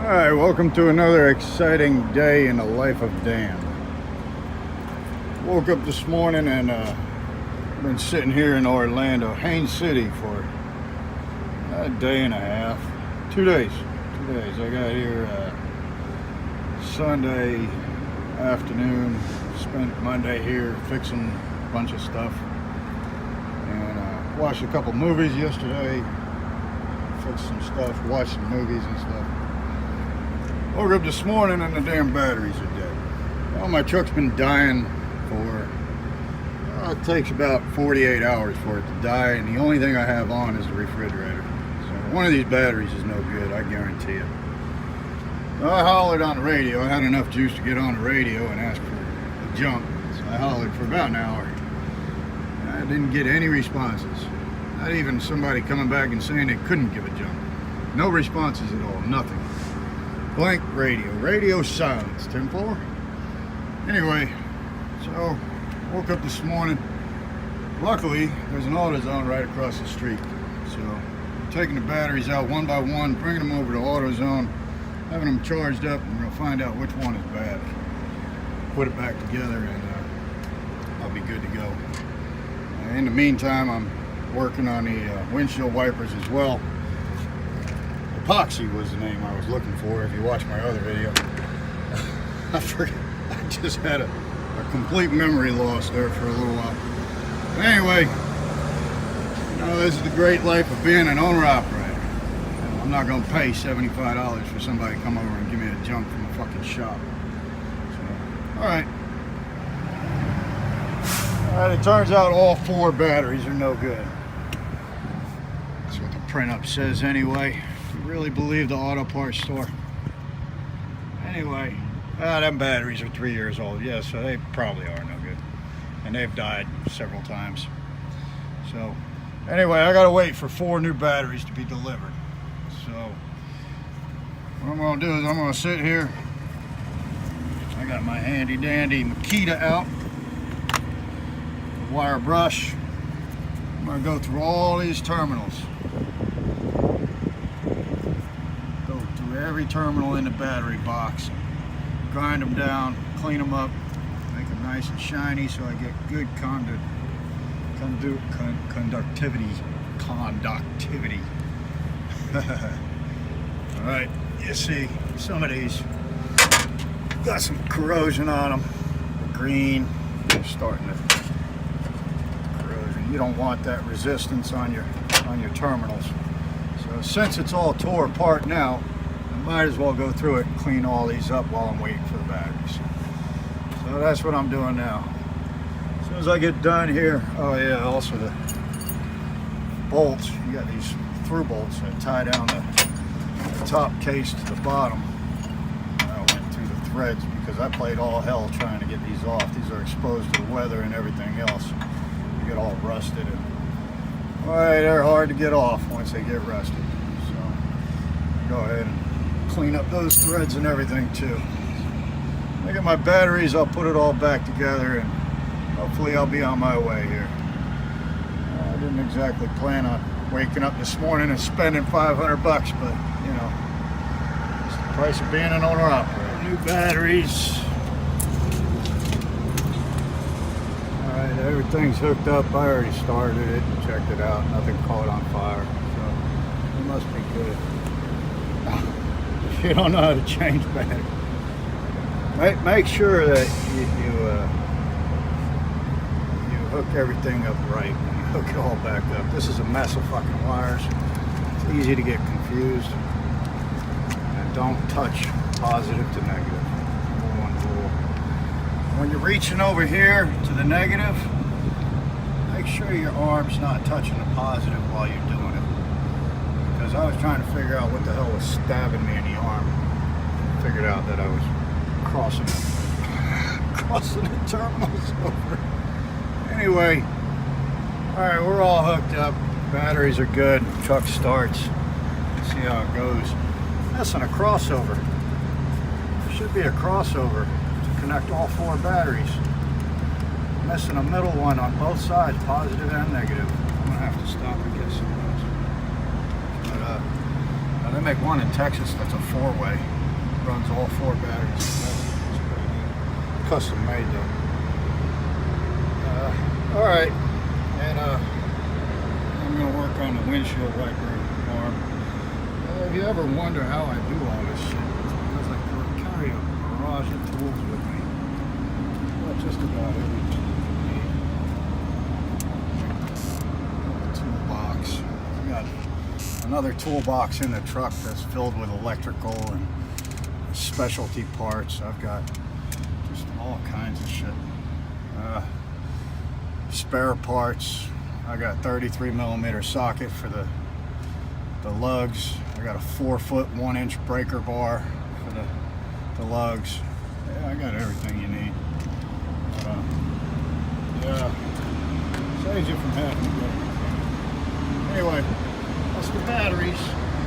Alright, welcome to another exciting day in the life of Dan. Woke up this morning and been sitting here in Orlando, Haines City, for a day and a half. 2 days. I got here Sunday afternoon, spent Monday here fixing a bunch of stuff, and watched a couple movies yesterday, fixed some stuff, watched some movies and stuff. Woke up this morning and the damn batteries are dead. Well, my truck's been dying for, it takes about 48 hours for it to die, and the only thing I have on is the refrigerator. So one of these batteries is no good, I guarantee it. So I hollered on the radio. I had enough juice to get on the radio and ask for a jump. So I hollered for about an hour. I didn't get any responses. Not even somebody coming back and saying they couldn't give a jump. No responses at all, nothing. Blank radio silence, 10-4. Anyway, so woke up this morning. Luckily, there's an AutoZone right across the street. So I'm taking the batteries out one by one, bringing them over to AutoZone, having them charged up, and we're gonna find out which one is bad. Put it back together, and I'll be good to go. In the meantime, I'm working on the windshield wipers as well. Epoxy was the name I was looking for, if you watch my other video. I forgot. I just had a complete memory loss there for a little while. But anyway, you know, this is the great life of being an owner-operator. I'm not going to pay $75 for somebody to come over and give me a jump from a fucking shop. So, alright. Alright, it turns out all 4 batteries are no good. That's what the print-up says anyway. Really believe the auto parts store. Anyway, them batteries are 3 years old. Yeah, so they probably are no good, and they've died several times. So anyway, I gotta wait for 4 new batteries to be delivered. So what I'm gonna do is I'm gonna sit here. I got my handy dandy Makita out, wire brush. I'm gonna go through all these terminals. Every terminal in the battery box, grind them down, clean them up, make them nice and shiny so I get good conductivity. All right, you see some of these got some corrosion on them. The green, they're starting to corrosion. You don't want that resistance on your terminals. So since it's all tore apart now, might as well go through it and clean all these up while I'm waiting for the batteries. So that's what I'm doing now. As soon as I get done here, oh yeah, also the bolts, you got these through bolts that tie down the top case to the bottom. I went through the threads because I played all hell trying to get these off. These are exposed to the weather and everything else. You get all rusted, and boy, they're hard to get off once they get rusted. So go ahead and clean up those threads and everything too. Look at my batteries, I'll put it all back together, and hopefully I'll be on my way here. I didn't exactly plan on waking up this morning and spending $500, but you know, it's the price of being an owner-operator. New batteries. Alright, everything's hooked up. I already started it and checked it out. Nothing caught on fire, so it must be good. You don't know how to change batteries. Make sure that you hook everything up right. You hook it all back up. This is a mess of fucking wires. It's easy to get confused. And don't touch positive to negative. Number 1 rule. When you're reaching over here to the negative, make sure your arm's not touching the positive while you're doing it. Because I was trying to figure out what the hell was stabbing me in the arm. Figured out that I was crossing the terminals over. Anyway, alright, we're all hooked up. Batteries are good. Truck starts. Let's see how it goes. Missing a crossover. There should be a crossover to connect all 4 batteries. Missing a middle one on both sides, positive and negative. I'm gonna have to stop and get some of those. But they make one in Texas that's a 4-way. runs all 4 batteries. It's pretty neat. Custom made though. All right, and I'm gonna work on the windshield wiper arm. If you ever wonder how I do all this shit, it's because I carry a barrage of tools with me. Well, just about everything you need. Toolbox. I got another toolbox in the truck that's filled with electrical and specialty parts. I've got just all kinds of shit. Spare parts. I got 33mm socket for the lugs. I got a 4-foot 1-inch breaker bar for the lugs. Yeah, I got everything you need. Yeah, saves you from having to go. Anyway, that's the batteries.